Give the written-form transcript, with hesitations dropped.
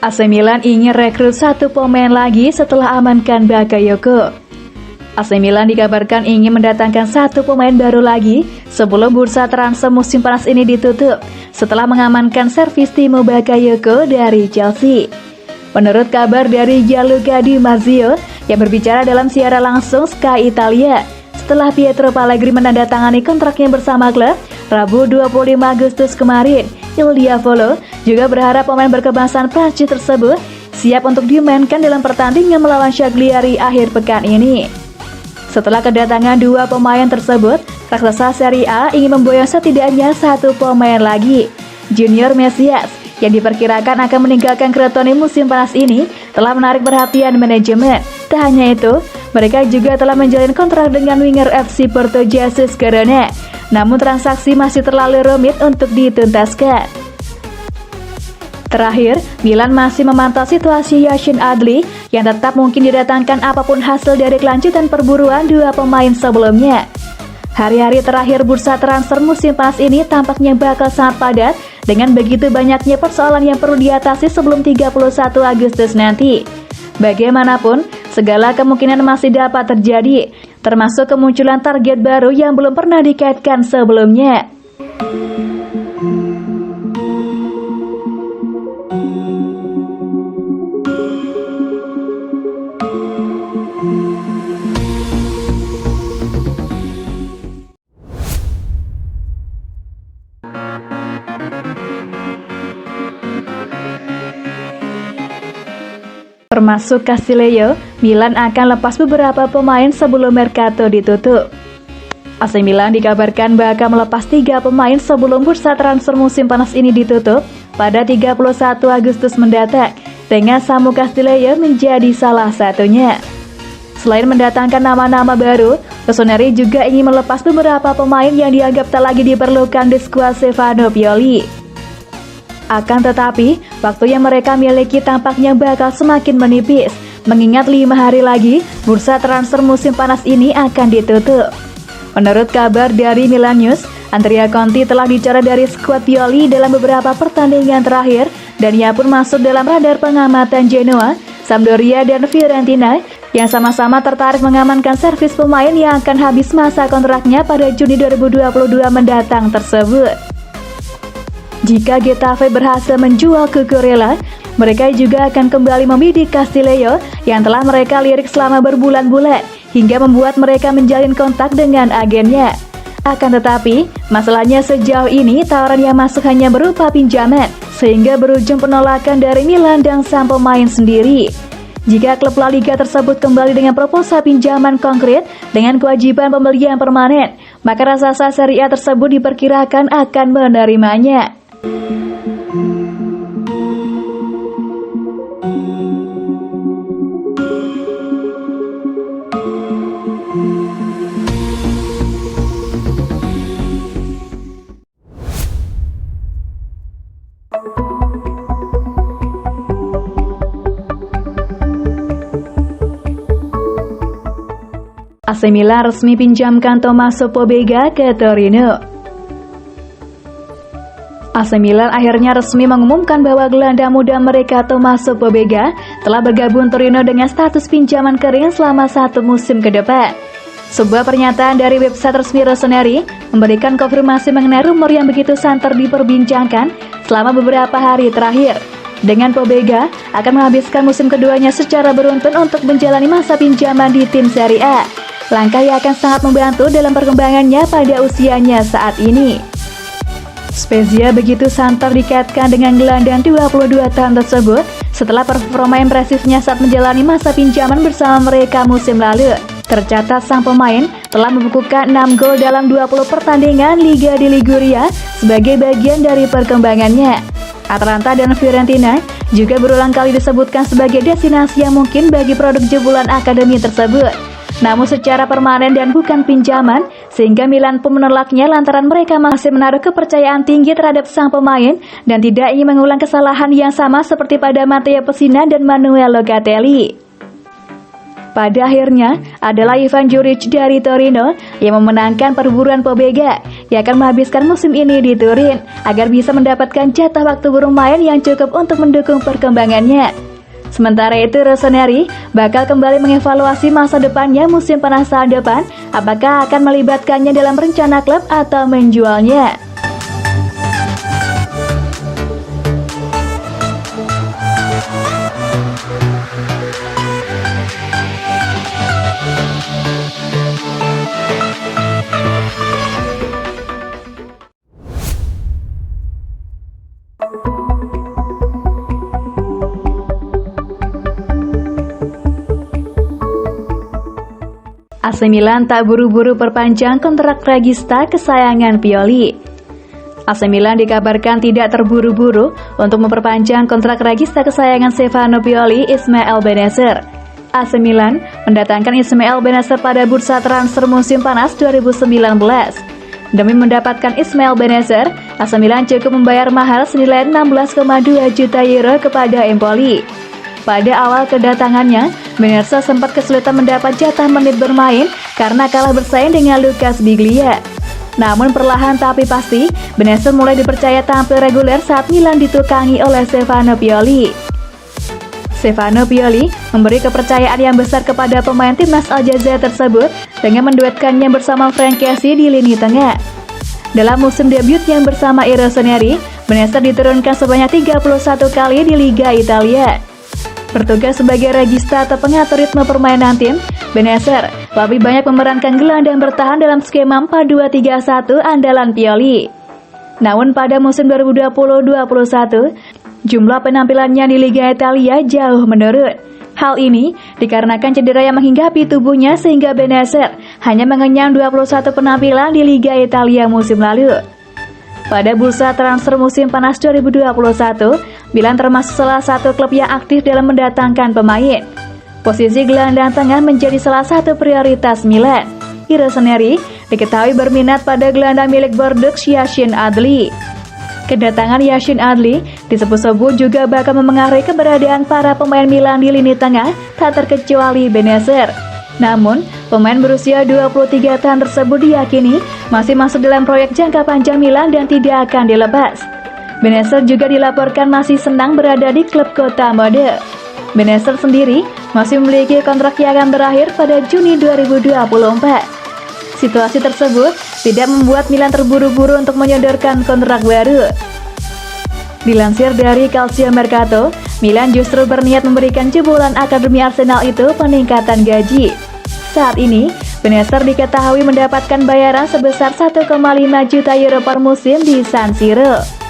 AC Milan ingin rekrut satu pemain lagi setelah amankan Bakayoko. AC Milan dikabarkan ingin mendatangkan satu pemain baru lagi sebelum bursa transfer musim panas ini ditutup setelah mengamankan servis Timo Bakayoko dari Chelsea. Menurut kabar dari Gianluca Di Marzio yang berbicara dalam siaran langsung Sky Italia, setelah Pietro Pellegrini menandatangani kontraknya bersama klub Rabu 25 Agustus kemarin, Il Diavolo juga berharap pemain berkebangsaan Prancis tersebut siap untuk dimainkan dalam pertandingan melawan Cagliari akhir pekan ini. Setelah kedatangan dua pemain tersebut, raksasa Serie A ingin memboyong setidaknya satu pemain lagi. Junior Mesias yang diperkirakan akan meninggalkan Crotone musim panas ini telah menarik perhatian manajemen. Tak hanya itu, mereka juga telah menjalin kontrak dengan winger FC Porto Jesus Corona. Namun transaksi masih terlalu rumit untuk dituntaskan. Terakhir, Milan masih memantau situasi Yashin Adli yang tetap mungkin didatangkan apapun hasil dari kelanjutan perburuan dua pemain sebelumnya. Hari-hari terakhir bursa transfer musim panas ini tampaknya bakal sangat padat dengan begitu banyaknya persoalan yang perlu diatasi sebelum 31 Agustus nanti. Bagaimanapun, segala kemungkinan masih dapat terjadi, termasuk kemunculan target baru yang belum pernah dikaitkan sebelumnya. Termasuk Castillejo, Milan akan lepas beberapa pemain sebelum Mercato ditutup. AC Milan dikabarkan bakal melepas 3 pemain sebelum bursa transfer musim panas ini ditutup pada 31 Agustus mendatang, dengan Samu Castillejo menjadi salah satunya. Selain mendatangkan nama-nama baru, Rossoneri juga ingin melepas beberapa pemain yang dianggap tak lagi diperlukan di skuad Stefano Pioli. Akan tetapi, waktu yang mereka miliki tampaknya bakal semakin menipis, mengingat 5 hari lagi, bursa transfer musim panas ini akan ditutup. Menurut kabar dari Milan News, Andrea Conti telah dicoret dari skuad Pioli dalam beberapa pertandingan terakhir, dan ia pun masuk dalam radar pengamatan Genoa, Sampdoria, dan Fiorentina, yang sama-sama tertarik mengamankan servis pemain yang akan habis masa kontraknya pada Juni 2022 mendatang tersebut. Jika Getafe berhasil menjual Cucurella, mereka juga akan kembali membidik Castillejo yang telah mereka lirik selama berbulan-bulan hingga membuat mereka menjalin kontak dengan agennya. Akan tetapi, masalahnya sejauh ini tawaran yang masuk hanya berupa pinjaman, sehingga berujung penolakan dari Milan dan sang pemain sendiri. Jika klub La Liga tersebut kembali dengan proposal pinjaman konkret dengan kewajiban pembelian permanen, maka raksasa Serie A tersebut diperkirakan akan menerimanya. AC Milan resmi pinjamkan Tommaso Pobega ke Torino. AC Milan akhirnya resmi mengumumkan bahwa gelandang muda mereka Tommaso Pobega telah bergabung Torino dengan status pinjaman kering selama 1 musim ke depan. Sebuah pernyataan dari website resmi Rossoneri memberikan konfirmasi mengenai rumor yang begitu santer diperbincangkan selama beberapa hari terakhir. Dengan Pobega akan menghabiskan musim keduanya secara beruntun untuk menjalani masa pinjaman di tim Serie A. Langkah yang akan sangat membantu dalam perkembangannya pada usianya saat ini. Spezia begitu santer dikaitkan dengan gelandang 22 tahun tersebut setelah performa impresifnya saat menjalani masa pinjaman bersama mereka musim lalu. Tercatat sang pemain telah membukukan 6 gol dalam 20 pertandingan Liga di Liguria sebagai bagian dari perkembangannya. Atalanta dan Fiorentina juga berulang kali disebutkan sebagai destinasi yang mungkin bagi produk jebolan akademi tersebut. Namun secara permanen dan bukan pinjaman, sehingga Milan pun menolaknya lantaran mereka masih menaruh kepercayaan tinggi terhadap sang pemain dan tidak ingin mengulang kesalahan yang sama seperti pada Matteo Pessina dan Manuel Locatelli. Pada akhirnya adalah Ivan Juric dari Torino yang memenangkan perburuan Pobega yang akan menghabiskan musim ini di Turin agar bisa mendapatkan jatah waktu bermain yang cukup untuk mendukung perkembangannya. Sementara itu Rossoneri bakal kembali mengevaluasi masa depannya musim panas tahun depan, apakah akan melibatkannya dalam rencana klub atau menjualnya. AC Milan tak buru-buru perpanjang kontrak regista kesayangan Pioli. AC Milan dikabarkan tidak terburu-buru untuk memperpanjang kontrak regista kesayangan Stefano Pioli, Ismail Bennacer. AC Milan mendatangkan Ismail Bennacer pada bursa transfer musim panas 2019. Demi mendapatkan Ismail Bennacer, AC Milan cukup membayar mahal senilai 16,2 juta euro kepada Empoli. Pada awal kedatangannya, Bennacer sempat kesulitan mendapat jatah menit bermain karena kalah bersaing dengan Lucas Biglia. Namun perlahan tapi pasti, Bennacer mulai dipercaya tampil reguler saat Milan ditukangi oleh Stefano Pioli. Stefano Pioli memberi kepercayaan yang besar kepada pemain timnas Aljazair tersebut dengan menduetkannya bersama Frank Kessie di lini tengah. Dalam musim debutnya bersama Rossoneri, Bennacer diturunkan sebanyak 31 kali di Liga Italia. Bertugas sebagai regista atau pengatur ritme permainan tim, Bennacer lebih banyak memerankan gelandang bertahan dalam skema 4-2-3-1 andalan Pioli. Namun pada musim 2020-21, jumlah penampilannya di Liga Italia jauh menurun. Hal ini dikarenakan cedera yang menghinggapi tubuhnya sehingga Bennacer hanya mengenyam 21 penampilan di Liga Italia musim lalu. Pada bursa transfer musim panas 2021, Milan termasuk salah satu klub yang aktif dalam mendatangkan pemain. Posisi gelandang tengah menjadi salah satu prioritas Milan. Rossoneri diketahui berminat pada gelandang milik Bordeaux Yacine Adli. Kedatangan Yacine Adli disebut-sebut juga bakal memengaruhi keberadaan para pemain Milan di lini tengah, tak terkecuali Bennacer. Namun, pemain berusia 23 tahun tersebut diyakini masih masuk dalam proyek jangka panjang Milan dan tidak akan dilepas. Bennacer juga dilaporkan masih senang berada di klub kota mode. Bennacer sendiri masih memiliki kontrak yang akan berakhir pada Juni 2024. Situasi tersebut tidak membuat Milan terburu-buru untuk menyodorkan kontrak baru. Dilansir dari Calcio Mercato, Milan justru berniat memberikan jebolan akademi Arsenal itu peningkatan gaji. Saat ini, Bennacer diketahui mendapatkan bayaran sebesar 1,5 juta euro per musim di San Siro.